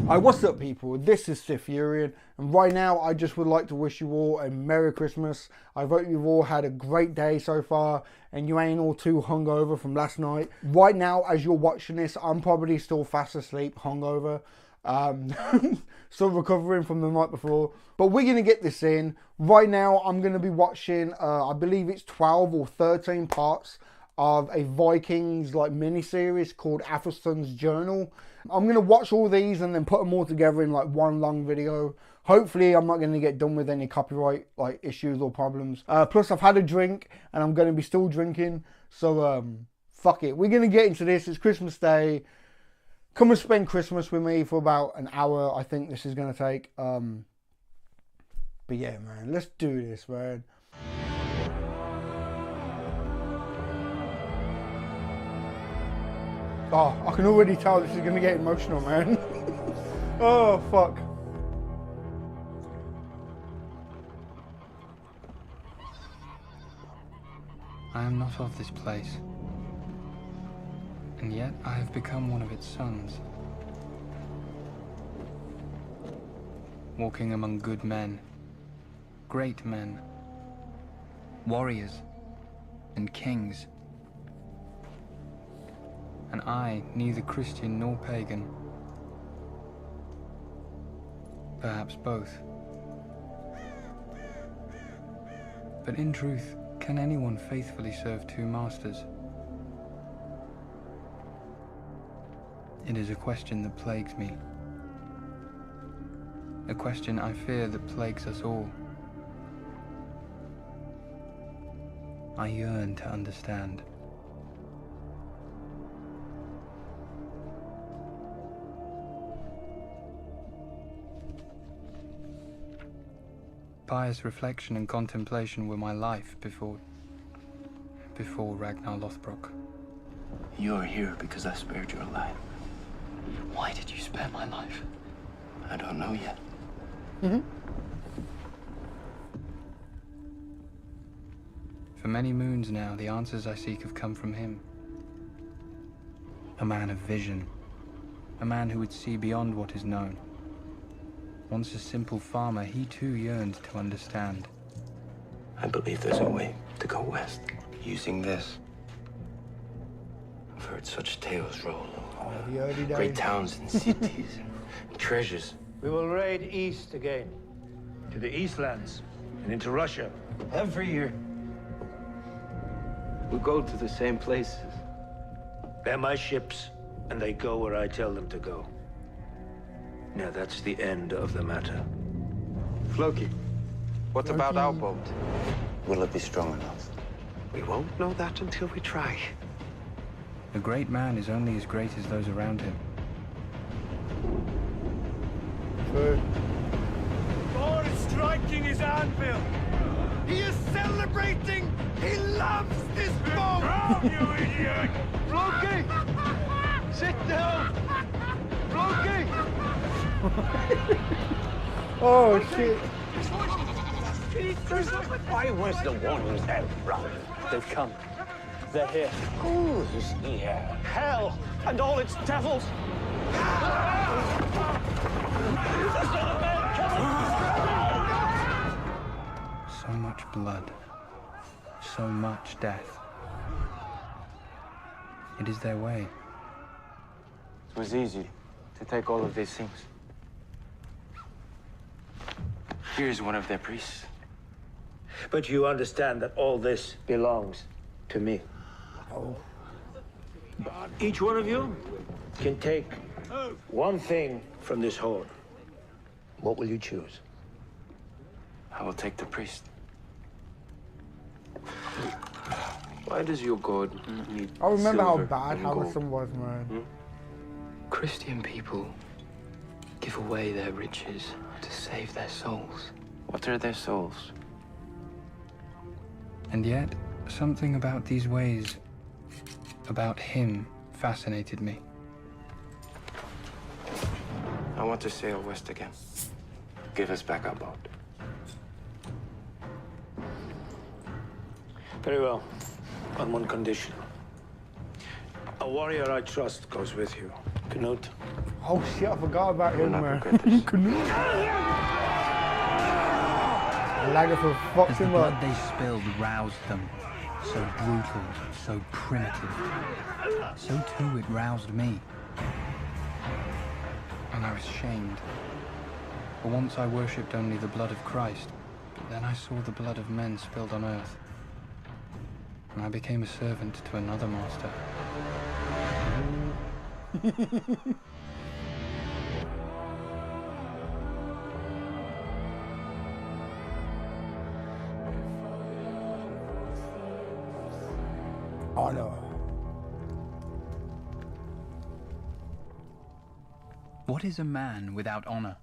Hi, what's up people? This is SiTHFuRioN, and right now I just would like to wish you all a Merry Christmas. I hope you've all had a great day so far and you ain't all too hungover from last night. Right now, as you're watching this, I'm probably still fast asleep, hungover. Still recovering from the night before. But we're going to get this in. Right now, I'm going to be watching, I believe it's 12 or 13 parts of a Vikings like mini-series called Athelstan's Journal. I'm going to watch all these and then put them all together in like one long video. Hopefully I'm not going to get done with any copyright like issues or problems. Plus I've had a drink and I'm going to be still drinking. So fuck it. We're going to get into this. It's Christmas Day. Come and spend Christmas with me for about an hour. I think this is going to take. But yeah, man. Let's do this, man. Oh, I can already tell this is going to get emotional, man. Oh, fuck. I am not of this place, and yet I have become one of its sons. Walking among good men, great men, warriors, and kings. And I, neither Christian nor pagan. Perhaps both. But in truth, can anyone faithfully serve two masters? It is a question that plagues me. A question I fear that plagues us all. I yearn to understand. Pious reflection and contemplation were my life before Ragnar Lothbrok. You are here because I spared your life. Why did you spare my life? I don't know yet. For many moons now, the answers I seek have come from him. A man of vision. A man who would see beyond what is known. Once a simple farmer, he too yearned to understand. I believe there's a way to go west, using this. I've heard such tales roll. The early days. Great towns and cities, and treasures. We will raid east again, to the Eastlands and into Russia. Every year. We go to the same places. They're my ships, and they go where I tell them to go. Now that's the end of the matter. Floki, what about our boat? Will it be strong enough? We won't know that until we try. A great man is only as great as those around him. Thor is striking his anvil. He is celebrating. He loves this boat. Down, you idiot! Floki! Sit down! Floki! Oh shit. Why was the warning out, brother? They've come. They're here. Who's here? Hell and all its devils! So much blood. So much death. It is their way. It was easy to take all of these things. Here's one of their priests. But you understand that all this belongs to me. Oh. Each one of you can take one thing from this horn. What will you choose? I will take the priest. Why does your god need I remember how silver bad and gold? Athelstan was, man. Christian people give away their riches to save their souls. What are their souls? And yet, something about these ways, about him, fascinated me. I want to sail west again. Give us back our boat. Very well. On one condition. A warrior I trust goes with you. Knut, Oh shit, I forgot about You will him, not man. regret this. Lagerford As fucked the him blood up. they spilled roused them, so brutal, so primitive, so too it roused me. And I was shamed. For once I worshipped only the blood of Christ, but then I saw the blood of men spilled on earth. And I became a servant to another master. Honor. What is a man without honor?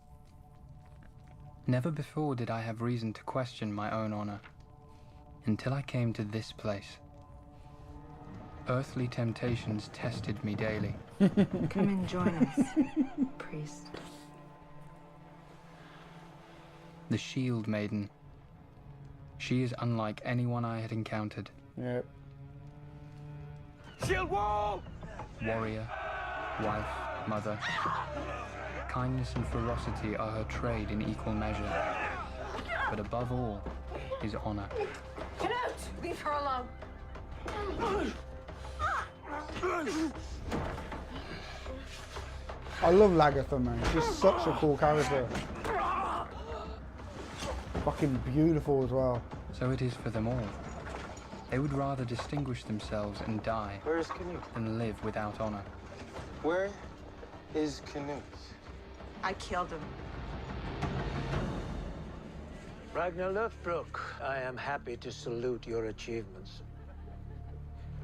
Never before did I have reason to question my own honor, until I came to this place. Earthly temptations tested me daily. Come and join us, priest. The Shield Maiden. She is unlike anyone I had encountered. Yep. Shield wall! Warrior, wife, mother. Kindness and ferocity are her trade in equal measure. But above all is honor. Get out! Leave her alone. I love Lagertha, man. She's such a cool character. Fucking beautiful as well. So it is for them all. They would rather distinguish themselves and die Where is Canute? than live without honor. Where is Canute? I killed him. Ragnar Lothbrok, I am happy to salute your achievements.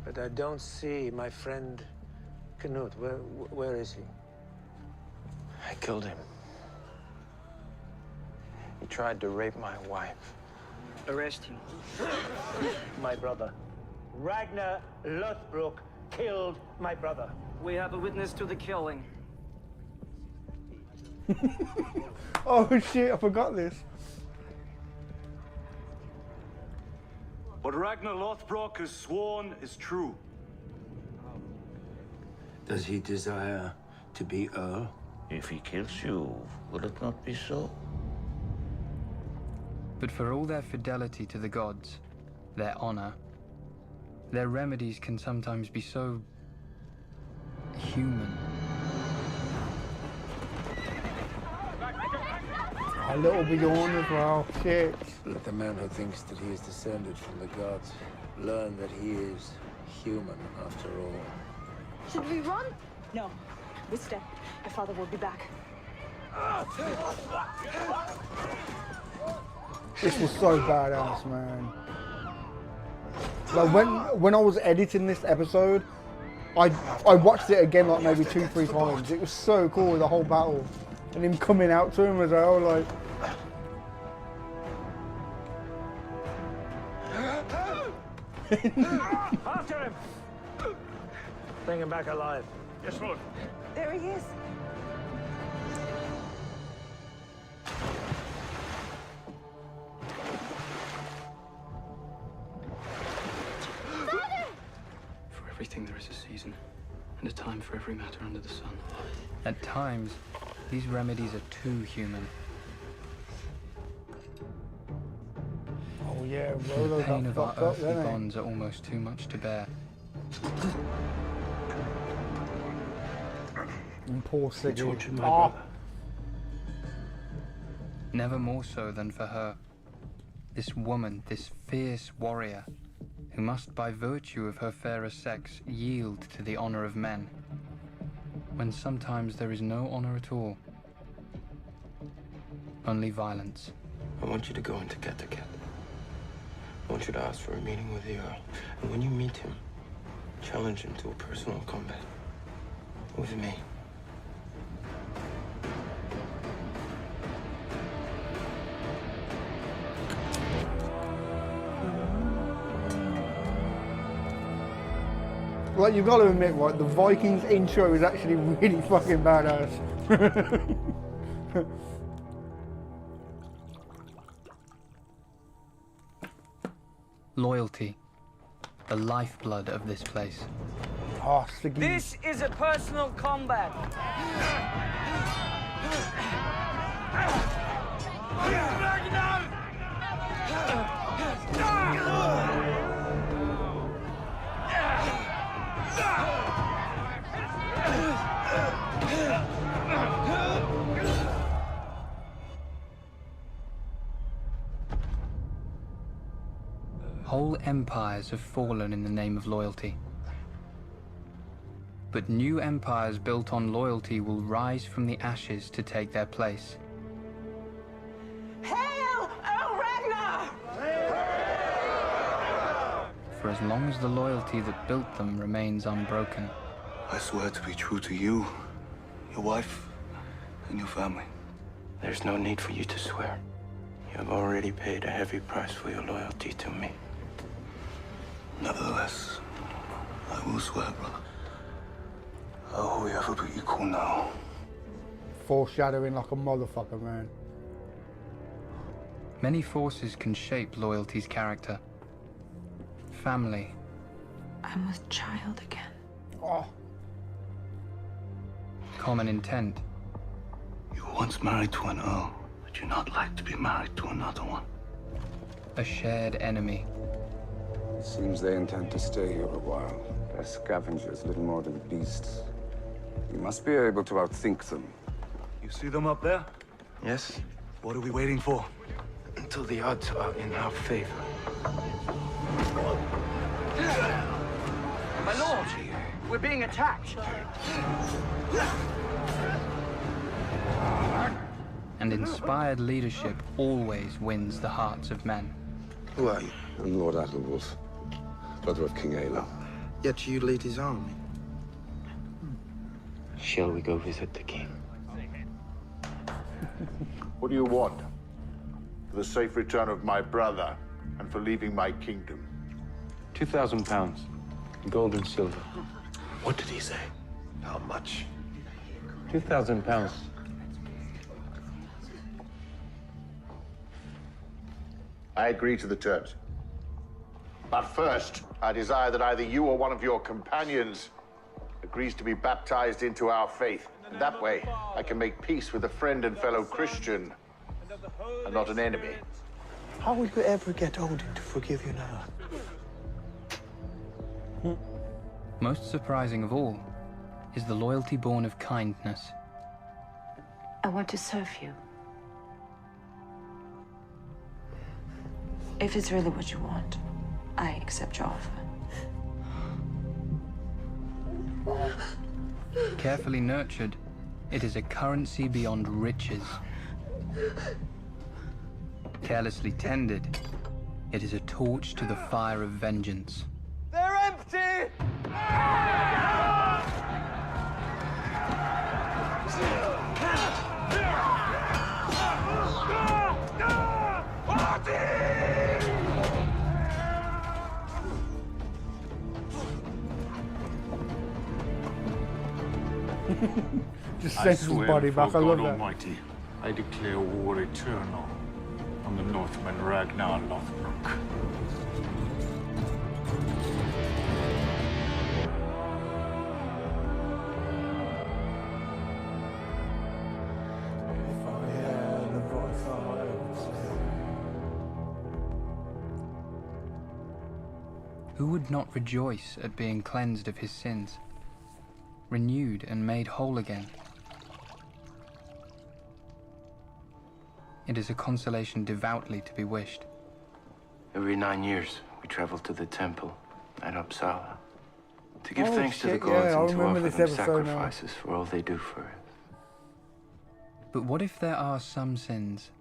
But I don't see my friend Canute. Where is he? I killed him. He tried to rape my wife. Arrest him. My brother. Ragnar Lothbrok killed my brother. We have a witness to the killing. Oh shit, I forgot this. What Ragnar Lothbrok has sworn is true. Does he desire to be Earl? If he kills you, will it not be so? But for all their fidelity to the gods, their honor, their remedies can sometimes be so human. A little Bjorn as well. Shit. Let the man who thinks that he is descended from the gods learn that he is human after all. Should we run? No. We stay. My father will be back. This was so badass, man. Like when I was editing this episode, I watched it again like maybe 2-3 times. It was so cool, the whole battle. And him coming out to him as well, like. After him! Bring him back alive. Yes, Lord. There he is. For everything there is a season, and a time for every matter under the sun. At times, these remedies are too human. Oh yeah, The Rolo pain got of our fucked up, earthly didn't he? bonds are almost too much to bear. And poor He Siggy. tortured my Oh, brother. Never more so than for her. This woman, this fierce warrior, who must by virtue of her fairer sex yield to the honor of men, when sometimes there is no honor at all. Only violence. I want you to go into Ketterket. I want you to ask for a meeting with the Earl. And when you meet him, challenge him to a personal combat. With me. like you've got to admit, right, the Vikings intro is actually really fucking badass. Loyalty, the lifeblood of this place. Oh, Siggy. This is a personal combat. Ragnar! Whole empires have fallen in the name of loyalty. But new empires built on loyalty will rise from the ashes to take their place. Hail, O Ragnar! For as long as the loyalty that built them remains unbroken, I swear to be true to you, your wife, and your family. There's no need for you to swear. You have already paid a heavy price for your loyalty to me. Nevertheless, I will swear, brother. Oh, we ever be equal now. Foreshadowing like a motherfucker, man. many forces can shape loyalty's character. Family. I'm with child again. Oh. Common intent. You were once married to an earl. Would you not like to be married to another one? A shared enemy. It seems they intend to stay here a while. They're scavengers, little more than beasts. You must be able to outthink them. You see them up there? Yes? What are we waiting for? Until the odds are in our favor. My lord, we're being attacked. And inspired leadership always wins the hearts of men. Who are you? I'm Lord Athelwolf, brother of King Aello. Yet you lead his army. Shall we go visit the king? What do you want? For the safe return of my brother, and for leaving my kingdom. 2,000 pounds. Gold and silver. What did he say? How much? 2,000 pounds. I agree to the terms. But first, I desire that either you or one of your companions agrees to be baptized into our faith. And that way, I can make peace with a friend and fellow Christian, and not an enemy. How will you ever get Odin to forgive you now? Most surprising of all is the loyalty born of kindness. I want to serve you. If it's really what you want, I accept your offer. Carefully nurtured, it is a currency beyond riches. Carelessly tended, it is a torch to the fire of vengeance. They're empty! Just sends his body back. I love that. Almighty, I declare war eternal on the Northman Ragnar Lothbrok. Who would not rejoice at being cleansed of his sins, renewed and made whole again? It is a consolation devoutly to be wished. Every 9 years, we travel to the temple at Uppsala to give Oh, thanks to the shit, gods yeah, I and to remember offer this them episode now. sacrifices for all they do for us. But what if there are some sins,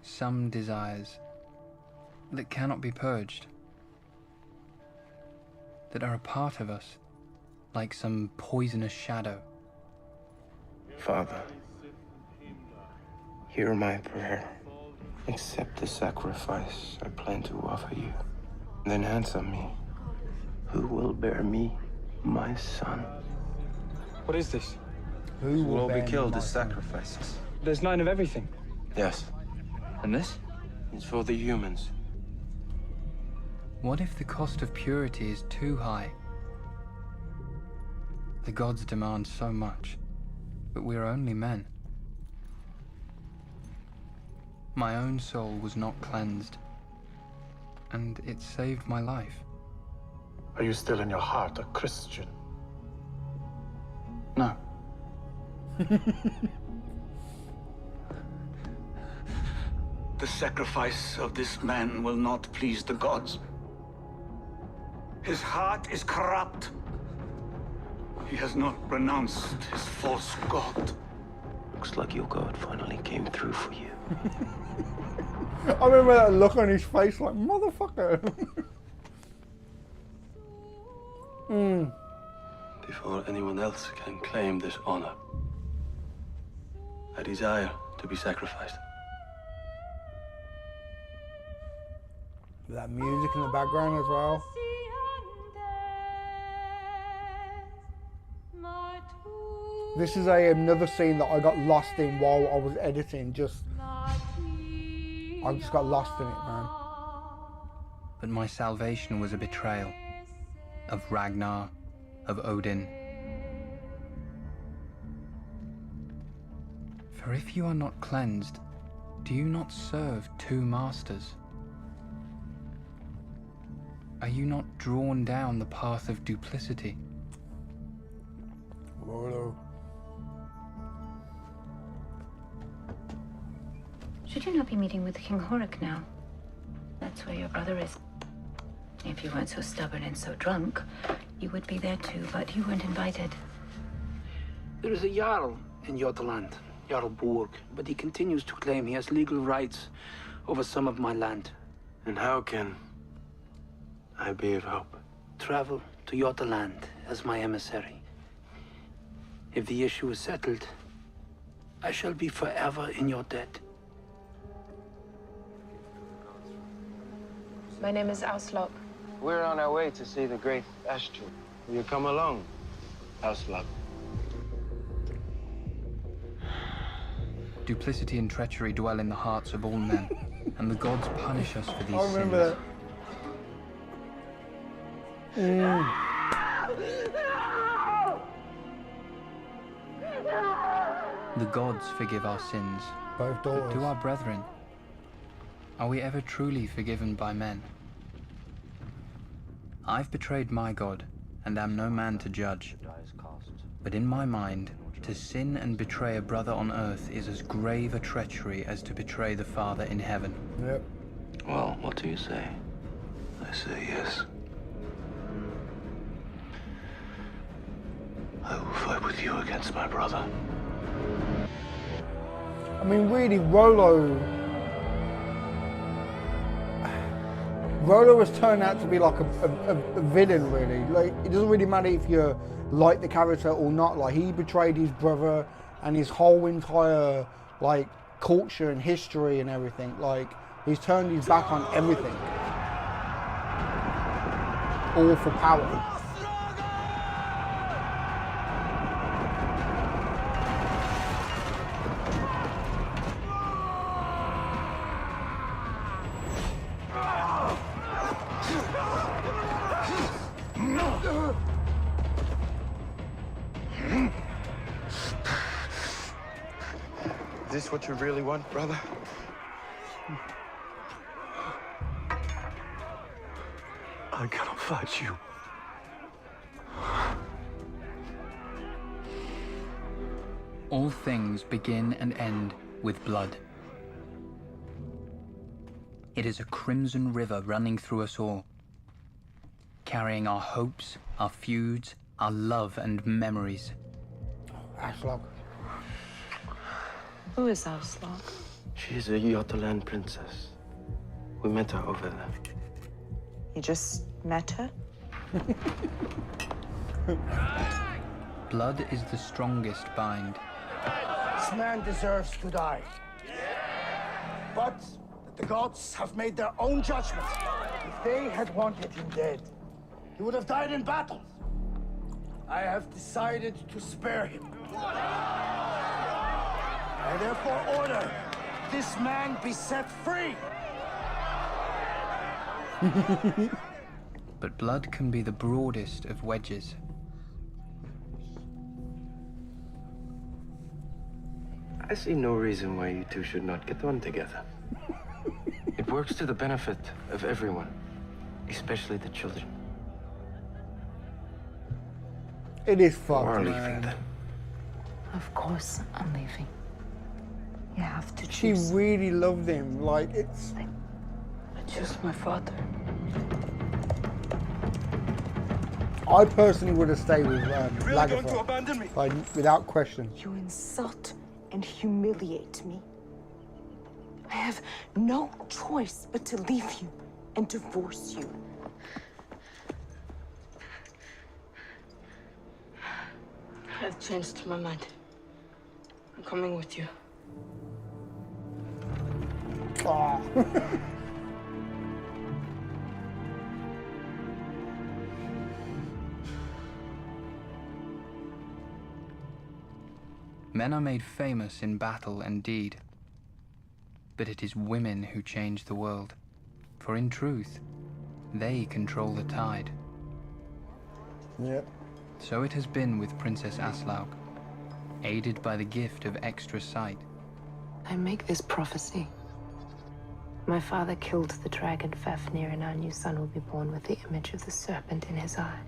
some desires, that cannot be purged? That are a part of us, like some poisonous shadow? Father, hear my prayer. Accept the sacrifice I plan to offer you. Then answer me. Who will bear me, my son? What is this? Who will all be bear killed my as son? sacrifices. There's 9 of everything. Yes. And this? It's for the humans. What if the cost of purity is too high? The gods demand so much, but we're only men. My own soul was not cleansed, and it saved my life. Are you still in your heart a Christian? No. The sacrifice of this man will not please the gods. His heart is corrupt. He has not renounced his false god. Looks like your god finally came through for you. I remember that look on his face like, motherfucker. Before anyone else can claim this honor, I desire to be sacrificed. That music in the background as well. This is another scene that I got lost in while I was editing. I just got lost in it, man. But my salvation was a betrayal of Ragnar, of Odin. For if you are not cleansed, do you not serve two masters? Are you not drawn down the path of duplicity? Hello. Should you not be meeting with King Horik now? That's where your brother is. If you weren't so stubborn and so drunk, you would be there too, but you weren't invited. There is a Jarl in Jotunland, Jarl Borg, but he continues to claim he has legal rights over some of my land. And how can I be of help? Travel to Jotunland as my emissary. If the issue is settled, I shall be forever in your debt. My name is Auslog. We're on our way to see the great Astrid. Will you come along, Auslog? Duplicity and treachery dwell in the hearts of all men, and the gods punish us for these I remember sins. The gods forgive our sins. Both daughters. But to our brethren, are we ever truly forgiven by men? I've betrayed my God, and am no man to judge. But in my mind, to sin and betray a brother on earth is as grave a treachery as to betray the Father in heaven. Yep. Well, what do you say? I say yes. I will fight with you against my brother. I mean, really, Rollo has turned out to be like a villain, really. Like, it doesn't really matter if you like the character or not. Like, he betrayed his brother and his whole entire, like, culture and history and everything. Like, he's turned his back on everything. All for power. Is this what you really want, brother? I cannot fight you. All things begin and end with blood. It is a crimson river running through us all, carrying our hopes, our feuds, our love and memories. Auslog. Who is Auslog? She is a Jotunland princess. We met her over there. You just met her? Blood is the strongest bind. This man deserves to die. But the gods have made their own judgment. If they had wanted him dead, he would have died in battle. I have decided to spare him. I therefore order this man be set free. But blood can be the broadest of wedges. I see no reason why you two should not get on together. It works to the benefit of everyone, especially the children. It is fun, We're man. leaving then. Of course I'm leaving. You have to She choose. really loved him. Like, it's... I choose my father. I personally would have stayed with Really going to Lagerfeld. abandon me? Like, without question. You insult and humiliate me. I have no choice but to leave you and divorce you. I've changed my mind. I'm coming with you. Ah. Men are made famous in battle and deed, but it is women who change the world, for in truth, they control the tide. Yep. So it has been with Princess Aslaug, aided by the gift of extra sight. I make this prophecy. My father killed the dragon Fafnir, and our new son will be born with the image of the serpent in his eye.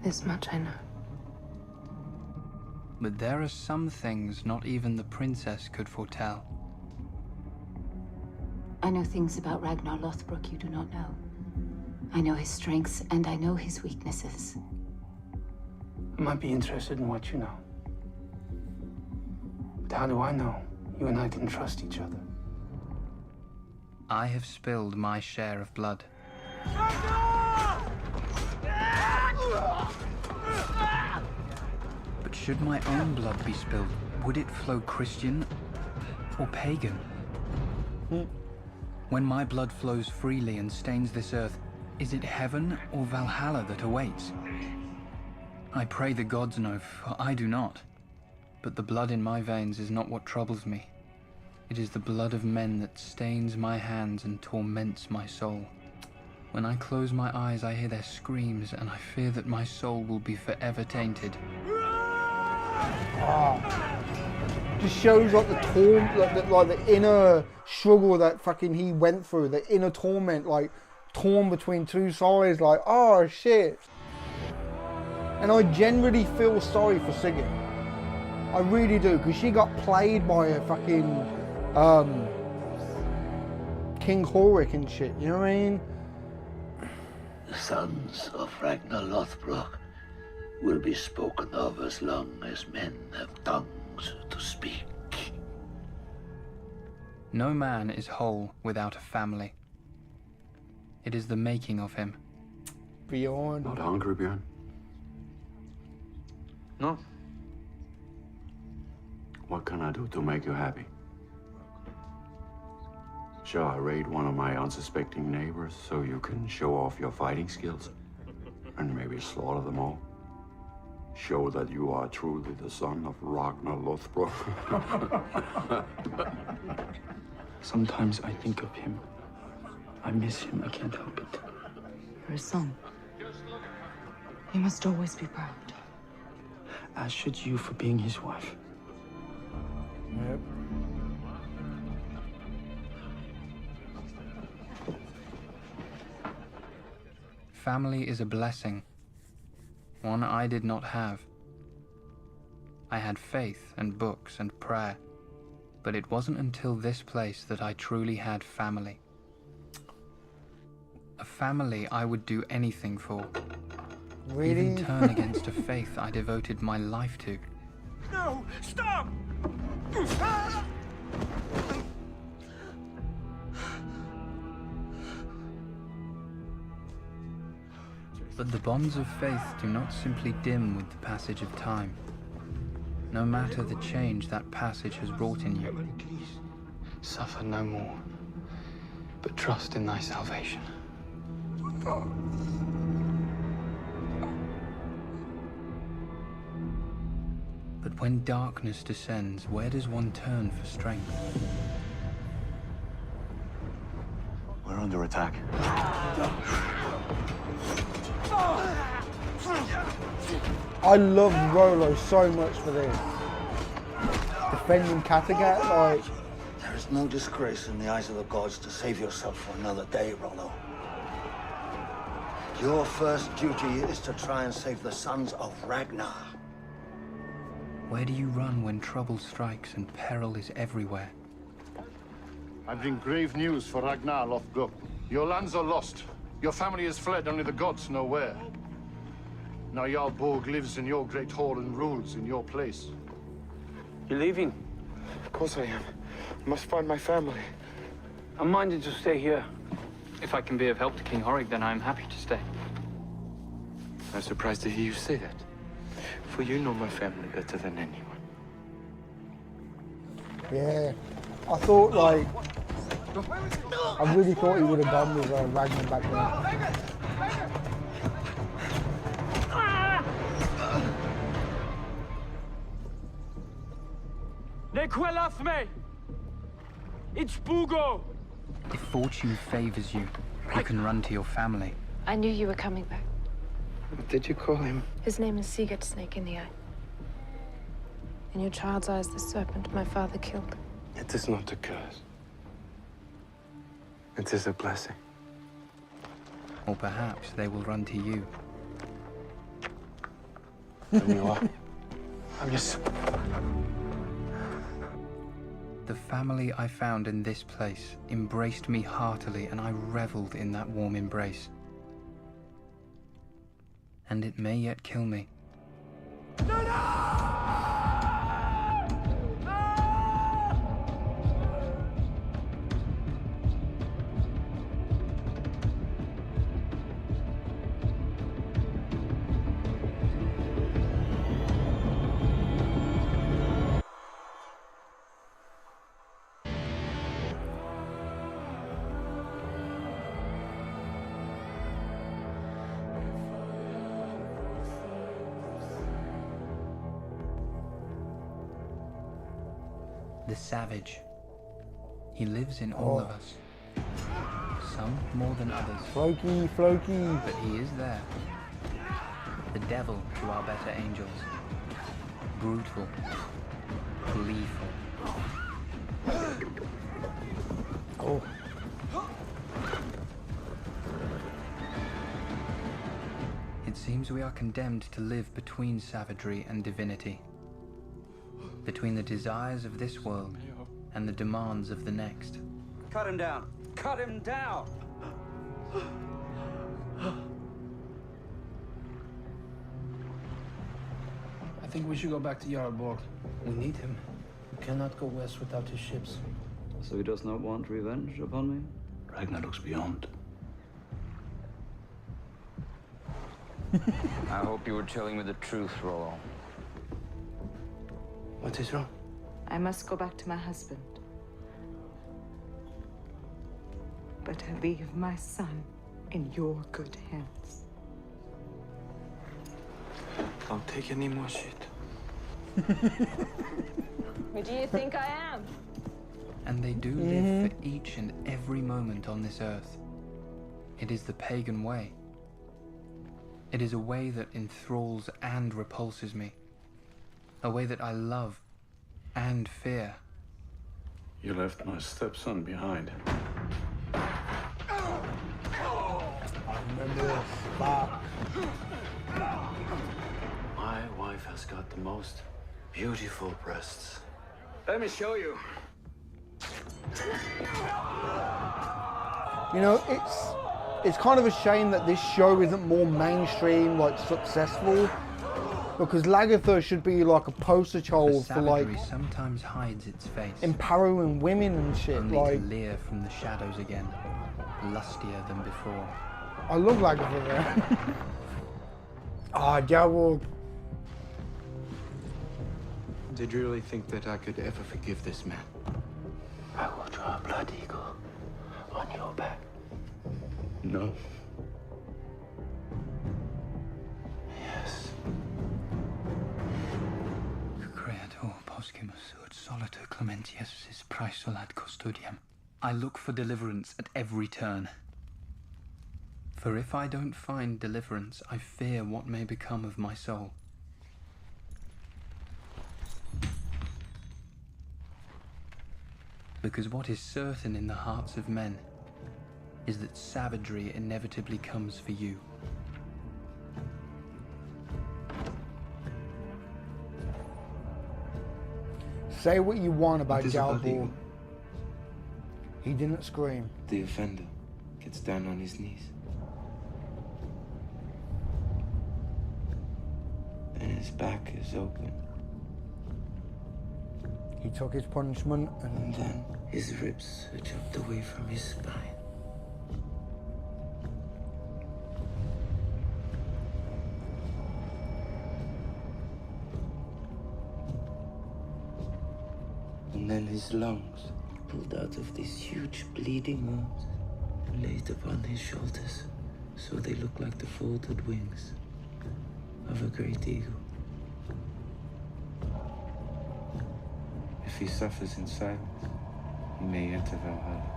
This much I know. But there are some things not even the princess could foretell. I know things about Ragnar Lothbrok you do not know. I know his strengths and I know his weaknesses. I might be interested in what you know. But how do I know you and I can trust each other? I have spilled my share of blood. But should my own blood be spilled, would it flow Christian or pagan? When my blood flows freely and stains this earth, is it heaven or Valhalla that awaits? I pray the gods know, for I do not. But the blood in my veins is not what troubles me. It is the blood of men that stains my hands and torments my soul. When I close my eyes, I hear their screams, and I fear that my soul will be forever tainted. Just shows like the inner struggle that fucking he went through, the inner torment, like torn between two sides, like, oh shit. And I generally feel sorry for Sigurd. I really do, because she got played by a fucking King Horik and shit, you know what I mean? The sons of Ragnar Lothbrok will be spoken of as long as men have tongues to speak. No man is whole without a family. It is the making of him. Bjorn. Not hungry, Bjorn? No. What can I do to make you happy? Shall I raid one of my unsuspecting neighbors so you can show off your fighting skills? And maybe slaughter them all? Show that you are truly the son of Ragnar Lothbrok? Sometimes I think of him. I miss him, I can't help it. You're a son. You must always be proud. As should you for being his wife. Yep. Family is a blessing, one I did not have. I had faith and books and prayer, but it wasn't until this place that I truly had family. A family I would do anything for. Really? Even turn against a faith I devoted my life to. No! Stop! But the bonds of faith do not simply dim with the passage of time. No matter the change that passage has wrought in you. Suffer no more, but trust in thy salvation. But when darkness descends, where does one turn for strength? We're under attack. I love Rolo so much for this. Defending Kattegat, like... There is no disgrace in the eyes of the gods to save yourself for another day, Rolo. Your first duty is to try and save the sons of Ragnar. Where do you run when trouble strikes and peril is everywhere? I bring grave news for Ragnar Lothbrok. Your lands are lost. Your family has fled, only the gods know where. Now Jarl Borg lives in your great hall and rules in your place. You're leaving? Of course I am. I must find my family. I'm minded to stay here. If I can be of help to King Horik, then I am happy to stay. I'm surprised to hear you say that. For you know my family better than anyone. Yeah. I thought, like... I really thought he would have gone with Ragnar back there. It's Bugo! If fortune favors you, you can run to your family. I knew you were coming back. What did you call him? His name is Sigurd, Snake in the Eye. In your child's eyes, the serpent my father killed. It is not a curse. It is a blessing. Or perhaps they will run to you. And you are. I'm just... The family I found in this place embraced me heartily, and I reveled in that warm embrace. And it may yet kill me. The savage. He lives in all of us. Some more than others. Floki, Floki. But he is there. The devil to our better angels. Brutal. Gleeful. Oh. It seems we are condemned to live between savagery and divinity. Between the desires of this world and the demands of the next. Cut him down! Cut him down! I think we should go back to Jarl Borg. We need him. We cannot go west without his ships. So he does not want revenge upon me? Ragnar looks beyond. I hope you were telling me the truth, Rollo. What is wrong? I must go back to my husband. But I leave my son in your good hands. Don't take any more shit. Who do you think I am? And they do live for each and every moment on this earth. It is the pagan way. It is a way that enthralls and repulses me. A way that I love and fear. You left my stepson behind. I remember this. Fuck. My wife has got the most beautiful breasts. Let me show you. You know, it's kind of a shame that this show isn't more mainstream, like successful, because Lagertha should be like a poster child for like Savagery sometimes hides its face, empowering women and shit. only Like, to leer from the shadows again, lustier than before. I love Lagertha there. Ah, Jarl. Did you really think that I could ever forgive this man? I will draw a blood eagle on your back. No. Yes. Creator poscimus ut soliter clementius is praesol ad custodiam. I look for deliverance at every turn. For if I don't find deliverance, I fear what may become of my soul. Because what is certain in the hearts of men is that savagery inevitably comes for you. Say what you want about What is about Galbor. Eagle? He didn't scream. The offender gets down on his knees. And his back is open. He took his punishment And then his ribs are chopped away from his spine. And then his lungs pulled out of these huge bleeding wounds and laid upon his shoulders so they look like the folded wings of a great eagle. If he suffers in silence, he may enter Valhalla.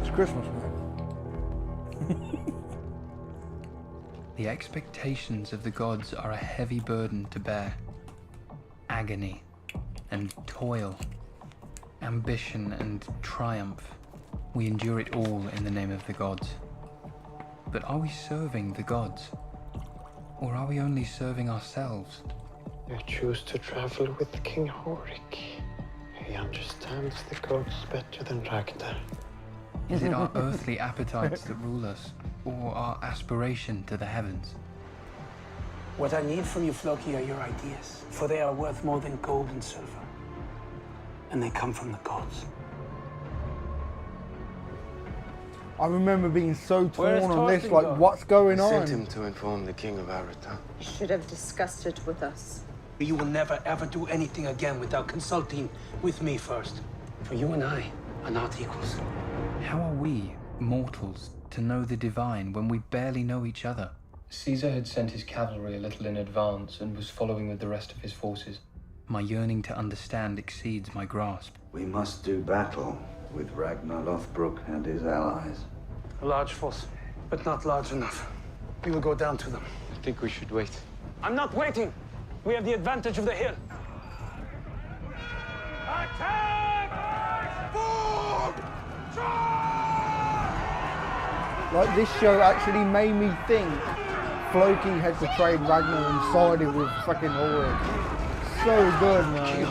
It's Christmas, man. The expectations of the gods are a heavy burden to bear. Agony and toil, ambition and triumph. We endure it all in the name of the gods. But are we serving the gods? Or are we only serving ourselves? You choose to travel with King Horik. He understands the gods better than Ragnar. Is it our earthly appetites that rule us, or our aspiration to the heavens? What I need from you, Floki, are your ideas, for they are worth more than gold and silver. And they come from the gods. I remember being so Where's torn on this, Torsten like, gone? what's going I on? sent him to inform the king of Arathon. You should have discussed it with us. You will never, ever do anything again without consulting with me first. For you and I are not equals. How are we, mortals, to know the divine when we barely know each other? Caesar had sent his cavalry a little in advance and was following with the rest of his forces. My yearning to understand exceeds my grasp. We must do battle with Ragnar Lothbrok and his allies. A large force, but not large enough. We will go down to them. I think we should wait. I'm not waiting. We have the advantage of the hill. Like, this show actually made me think Floki had betrayed Ragnar and sided with fucking Ulrich. So good, man.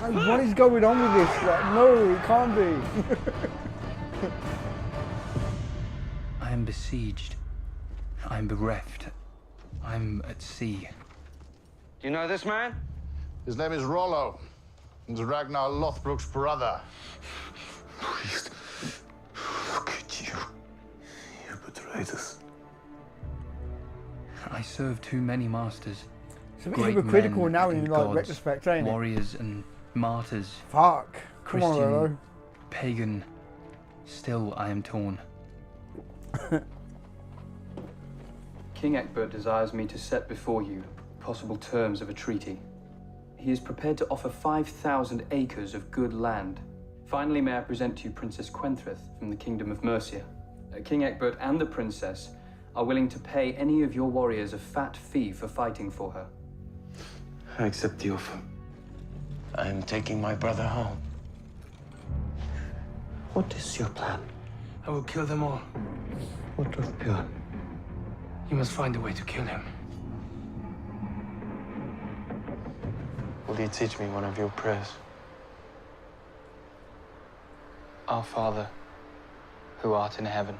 Like, what is going on with this? Like, no, it can't be. I am besieged. I am bereft. I'm at sea. Do you know this man? His name is Rollo. He's Ragnar Lothbrok's brother. Priest, look at you. You betrayed us. I serve too many masters. It's a bit Great hypocritical men now and in, like, gods, retrospect, ain't it? warriors and martyrs. Fuck. Come on, Christian, Rollo. pagan. Still, I am torn. King Ecbert desires me to set before you possible terms of a treaty. He is prepared to offer 5,000 acres of good land. Finally, may I present to you Princess Quenthrith from the Kingdom of Mercia. King Ecbert and the princess are willing to pay any of your warriors a fat fee for fighting for her. I accept the offer. I am taking my brother home. What is your plan? I will kill them all. What of Björn? You must find a way to kill him. Will you teach me one of your prayers? Our Father, who art in heaven.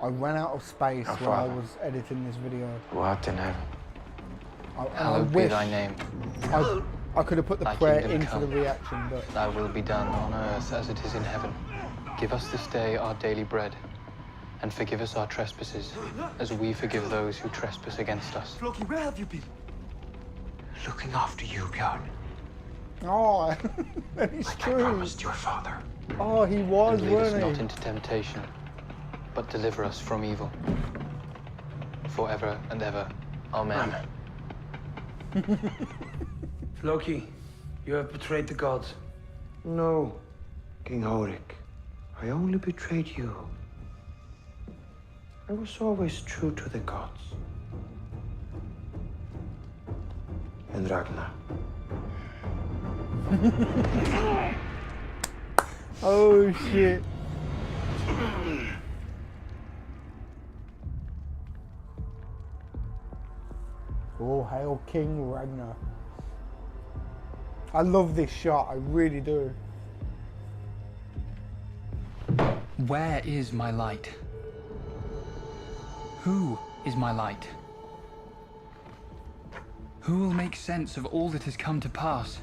I ran out of space Our when I Father. was editing this video. Who art in heaven. I Hallowed be wish thy name. I could have put the Thy prayer kingdom into come. the reaction, but Thy will be done on earth as it is in heaven. Give us this day our daily bread, and forgive us our trespasses, as we forgive those who trespass against us. Floki, where have you been? Looking after you, Björn. oh, that is Like I true. promised your father. Oh, he was, And lead us wasn't not he? into temptation, but deliver us from evil. Forever and ever. Amen. Floki, You have betrayed the gods. No, King Horik. I only betrayed you. I was always true to the gods. And Ragnar. Oh shit. All hail King Ragnar. I love this shot, I really do. Where is my light? Who is my light? Who will make sense of all that has come to pass?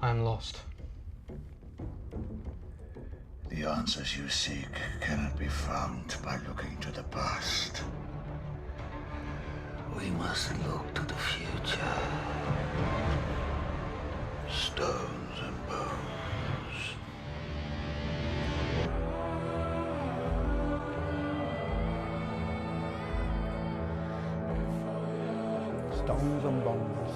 I am lost. The answers you seek cannot be found by looking to the past. We must look to the future. Stones and bones. Stones and bones.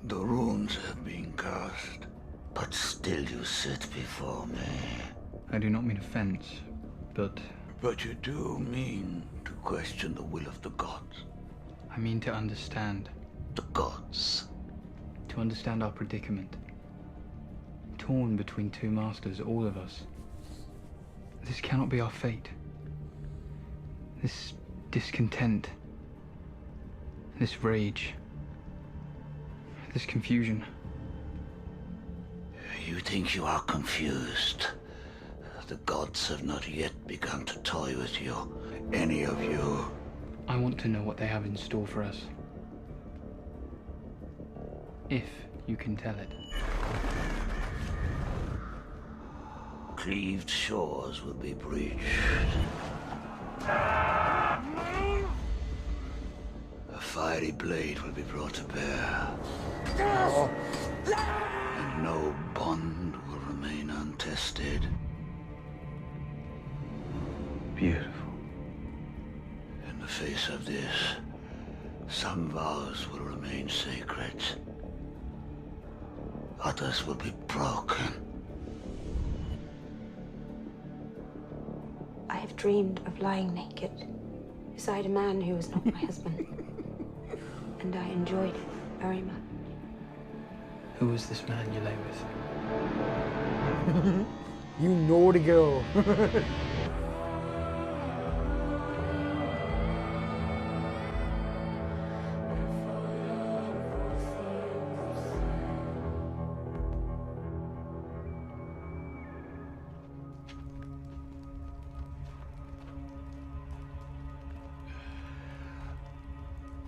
The runes have been cast, but still you sit before me. I do not mean offense, but... But you do mean to question the will of the gods. I mean to understand. The gods. To understand our predicament. Torn between two masters, all of us. This cannot be our fate. This discontent. This rage. This confusion. You think you are confused? The gods have not yet begun to toy with you. Any of you. I want to know what they have in store for us. If you can tell it. Cleaved shores will be breached. A fiery blade will be brought to bear. Oh. And no bond will remain untested. Beautiful. In the face of this, some vows will remain sacred. Others will be broken. I have dreamed of lying naked beside a man who was not my husband. And I enjoyed it very much. Who was this man you lay with? You naughty girl.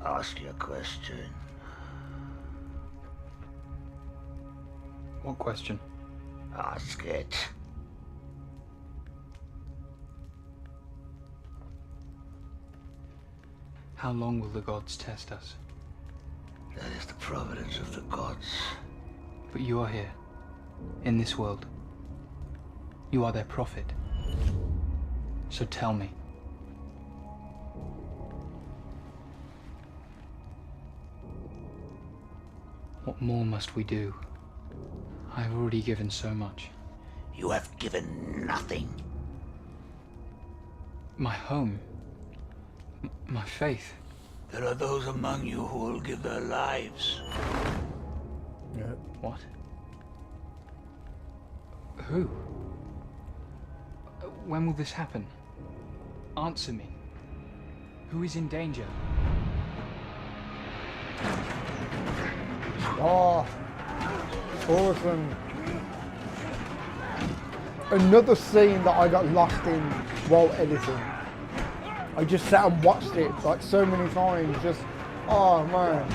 Ask your question. What question? Ask it. How long will the gods test us? That is the providence of the gods. But you are here, in this world. You are their prophet. So tell me. What more must we do? I have already given so much. You have given nothing. My home. My faith. There are those among you who will give their lives. Yeah. What? Who? When will this happen? Answer me. Who is in danger? Oh, awesome. Another scene that I got lost in while editing. I just sat and watched it like so many times, just, oh man.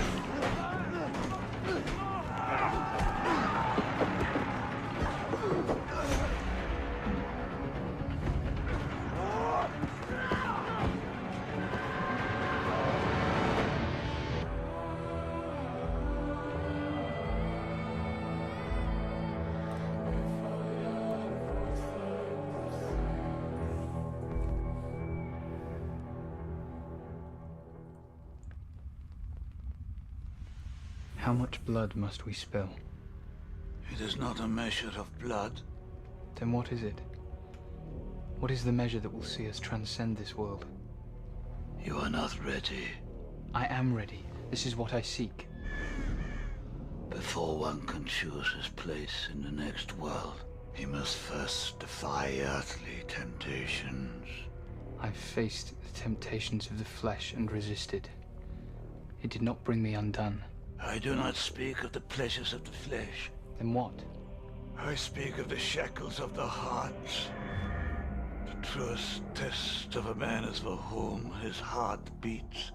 How much blood must we spill? It is not a measure of blood. Then what is it? What is the measure that will see us transcend this world? You are not ready. I am ready. This is what I seek. Before one can choose his place in the next world, he must first defy earthly temptations. I've faced the temptations of the flesh and resisted. It did not bring me undone. I do not speak of the pleasures of the flesh. Then what? I speak of the shackles of the heart. The truest test of a man is for whom his heart beats.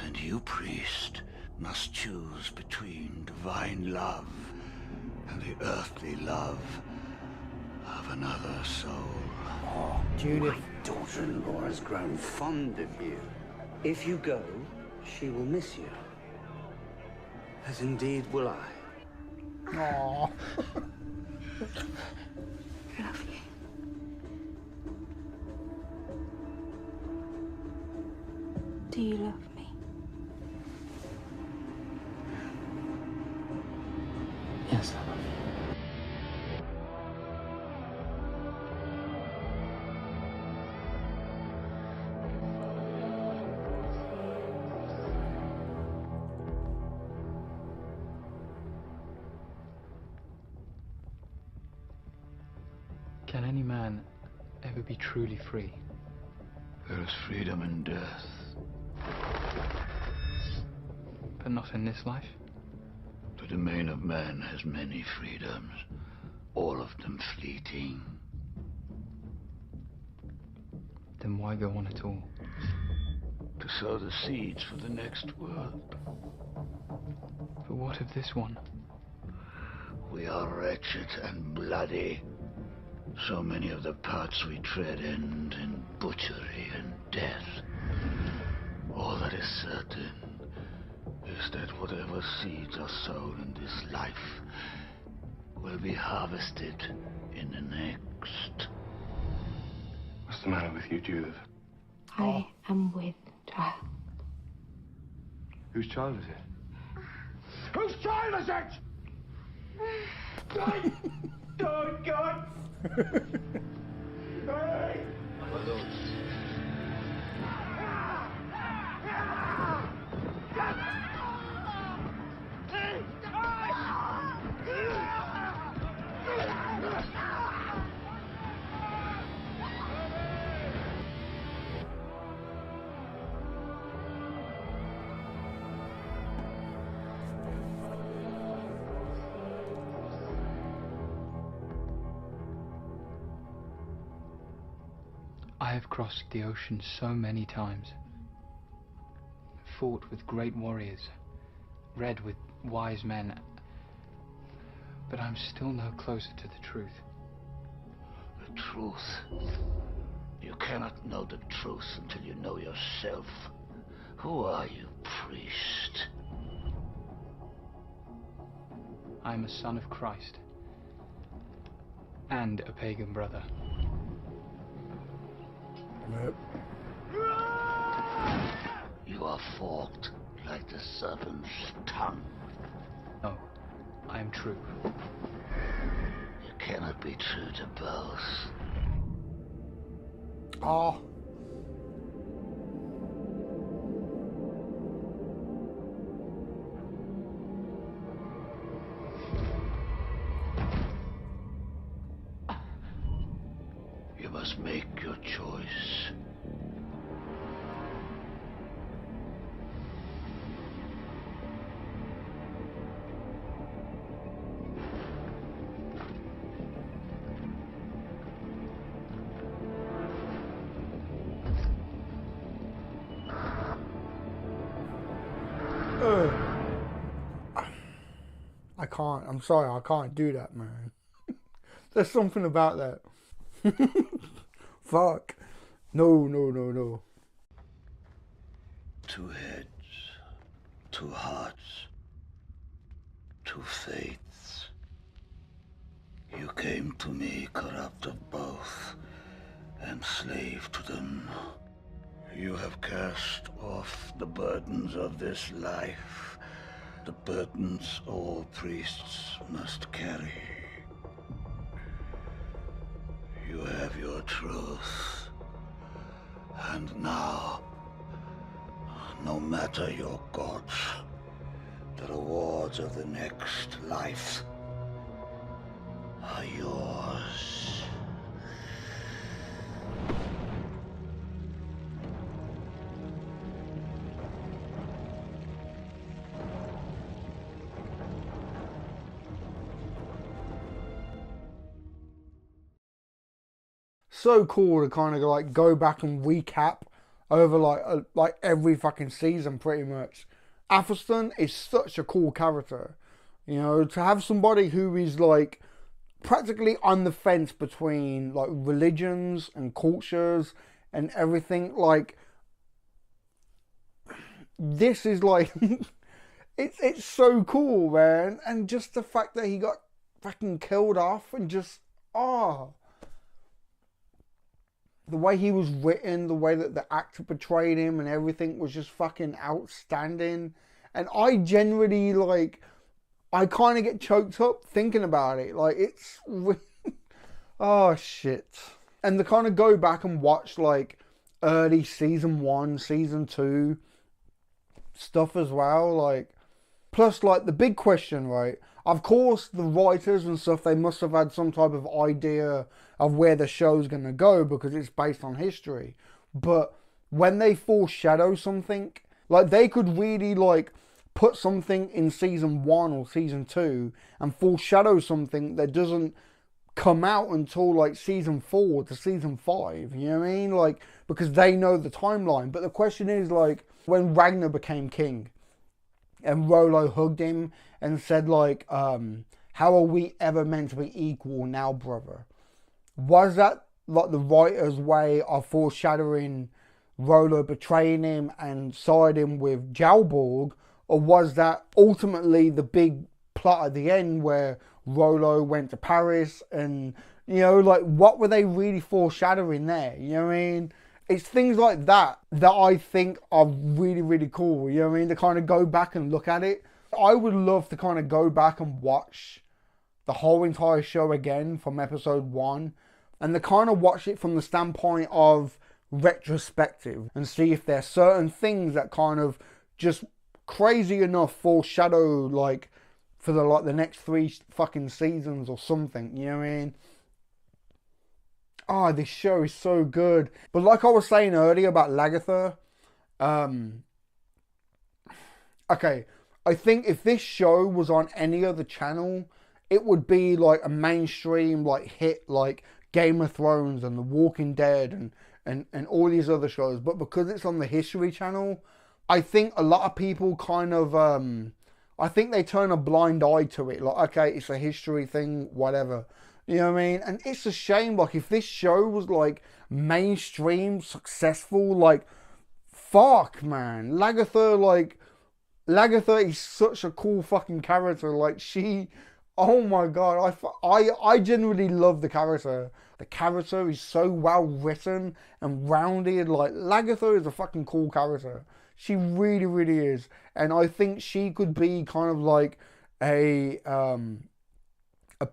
And you, priest, must choose between divine love and the earthly love of another soul. Oh, Judith. My daughter-in-law has grown fond of you. If you go, she will miss you. As indeed will I. Aww. I love you. Do you love me? Yes, I love you. Can any man ever be truly free? There is freedom in death. But not in this life? The domain of man has many freedoms, all of them fleeting. Then why go on at all? To sow the seeds for the next world. But what of this one? We are wretched and bloody. So many of the paths we tread end in butchery and death. All that is certain is that whatever seeds are sown in this life will be harvested in the next. What's the matter with you, Judith? I am with child. Whose child is it? Whose child is it? Oh, God! Hey! I have crossed the ocean so many times, fought with great warriors, read with wise men, but I'm still no closer to the truth. The truth? You cannot know the truth until you know yourself. Who are you, priest? I am a son of Christ, and a pagan brother. Yep. You are forked like the serpent's tongue. No, I am true. You cannot be true to both. Oh. You must make your choice. I can't. I'm sorry. I can't do that, man. There's something about that. Fuck. No. Two heads, two hearts, two faiths. You came to me corrupt of both, and slave to them. You have cast off the burdens of this life the burdens all priests must carry. You have your truth. And now, no matter your gods, the rewards of the next life are yours. So cool to kind of like go back and recap over like every fucking season pretty much. Athelstan is such a cool character. You know, to have somebody who is like practically on the fence between like religions and cultures and everything, like this is like it's so cool, man. And just the fact that he got fucking killed off and just the way he was written, the way that the actor portrayed him and everything was just fucking outstanding. And I genuinely, like, I kind of get choked up thinking about it. Like, it's... oh, shit. And to kind of go back and watch, like, early season 1, season 2 stuff as well, like... Plus, like, the big question, right? Of course, the writers and stuff, they must have had some type of idea of where the show's going to go because it's based on history. But when they foreshadow something, like, they could really, like, put something in season 1 or season 2 and foreshadow something that doesn't come out until, like, season 4 to season 5. You know what I mean? Like, because they know the timeline. But the question is, like, when Ragnar became king, and Rollo hugged him and said, like, how are we ever meant to be equal now, brother? Was that, like, the writer's way of foreshadowing Rollo betraying him and siding with Jalborg? Or was that ultimately the big plot at the end where Rollo went to Paris and, you know, like, what were they really foreshadowing there? You know what I mean? It's things like that that I think are really, really cool. You know what I mean? To kind of go back and look at it. I would love to kind of go back and watch the whole entire show again from episode 1. And to kind of watch it from the standpoint of retrospective. And see if there's certain things that kind of just crazy enough foreshadow, like, for the next 3 fucking seasons or something. You know what I mean? Oh, this show is so good. But like I was saying earlier about Lagertha, okay, I think if this show was on any other channel, it would be like a mainstream like hit like Game of Thrones and The Walking Dead and all these other shows. But because it's on the History Channel, I think a lot of people kind of, I think they turn a blind eye to it. Like, okay, it's a history thing, whatever. You know what I mean? And it's a shame, like, if this show was, like, mainstream, successful, like, fuck, man. Lagertha is such a cool fucking character. Like, she, oh my god, I genuinely love the character. The character is so well written and rounded. Like, Lagertha is a fucking cool character. She really, really is. And I think she could be kind of like a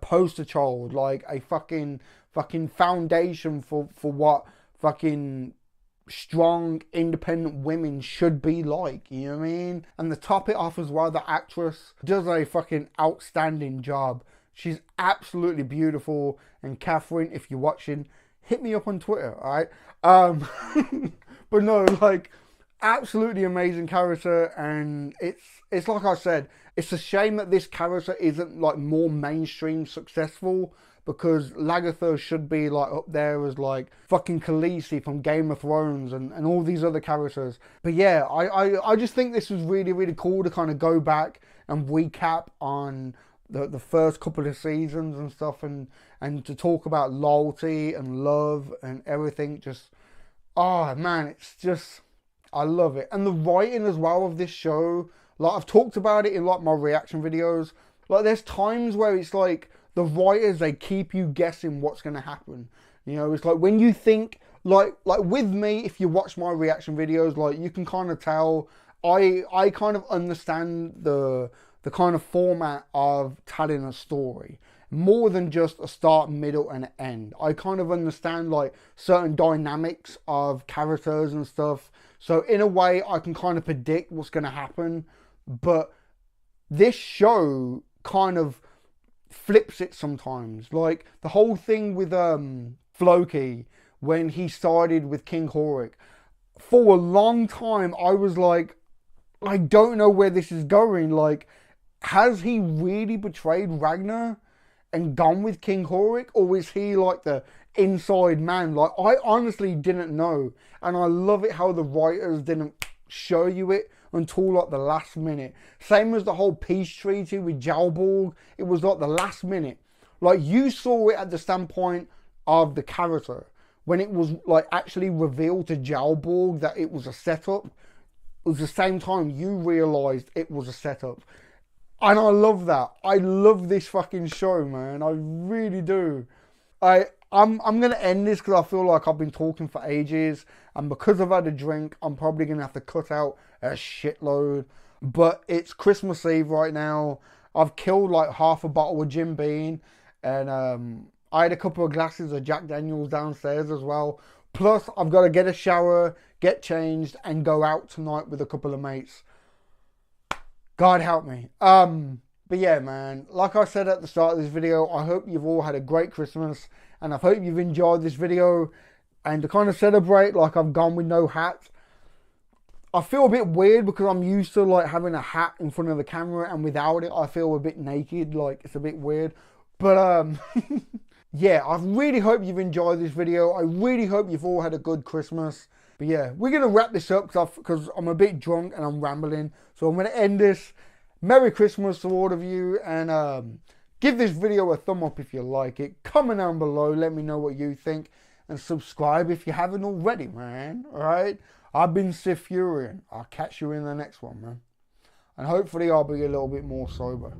poster child, like a fucking foundation for what fucking strong, independent women should be like, you know what I mean? And to top it off as well, the actress does a fucking outstanding job. She's absolutely beautiful. And Catherine, if you're watching, hit me up on Twitter, alright? But no, like, absolutely amazing character. And it's like I said, it's a shame that this character isn't like more mainstream successful, because Lagertha should be like up there as like fucking Khaleesi from Game of Thrones and all these other characters. But yeah, I just think this was really, really cool to kind of go back and recap on the first couple of seasons and stuff, and to talk about loyalty and love and everything. Just, oh man, it's just, I love it. And the writing as well of this show, like I've talked about it in like my reaction videos, like there's times where it's like the writers, they keep you guessing what's going to happen. You know, it's like when you think, like with me, if you watch my reaction videos, like you can kind of tell I kind of understand the kind of format of telling a story more than just a start, middle, and end. I kind of understand like certain dynamics of characters and stuff. So in a way, I can kind of predict what's going to happen. But this show kind of flips it sometimes. Like the whole thing with Floki when he started with King Horik. For a long time, I was like, I don't know where this is going. Like, has he really betrayed Ragnar and gone with King Horik? Or is he like the inside man? Like, I honestly didn't know. And I love it how the writers didn't show you it until like the last minute. Same as the whole peace treaty with Jalborg. It was like the last minute. Like, you saw it at the standpoint of the character. When it was like actually revealed to Jalborg that it was a setup, it was the same time you realised it was a setup. And I love that. I love this fucking show, man. I really do. I'm going to end this because I feel like I've been talking for ages. And because I've had a drink, I'm probably going to have to cut out a shitload. But it's Christmas Eve right now. I've killed like half a bottle of Jim Beam. And I had a couple of glasses of Jack Daniels downstairs as well. Plus, I've got to get a shower, get changed, and go out tonight with a couple of mates. God help me. But yeah, man, like I said at the start of this video, I hope you've all had a great Christmas. And I hope you've enjoyed this video. And to kind of celebrate, like I've gone with no hat. I feel a bit weird because I'm used to like having a hat in front of the camera. And without it, I feel a bit naked. Like, it's a bit weird. But, yeah, I really hope you've enjoyed this video. I really hope you've all had a good Christmas. But yeah, we're going to wrap this up because I'm a bit drunk and I'm rambling. So I'm going to end this. Merry Christmas to all of you. And give this video a thumb up if you like it. Comment down below. Let me know what you think. And subscribe if you haven't already, man. Alright? I've been SiTHFuRioN. I'll catch you in the next one, man. And hopefully I'll be a little bit more sober.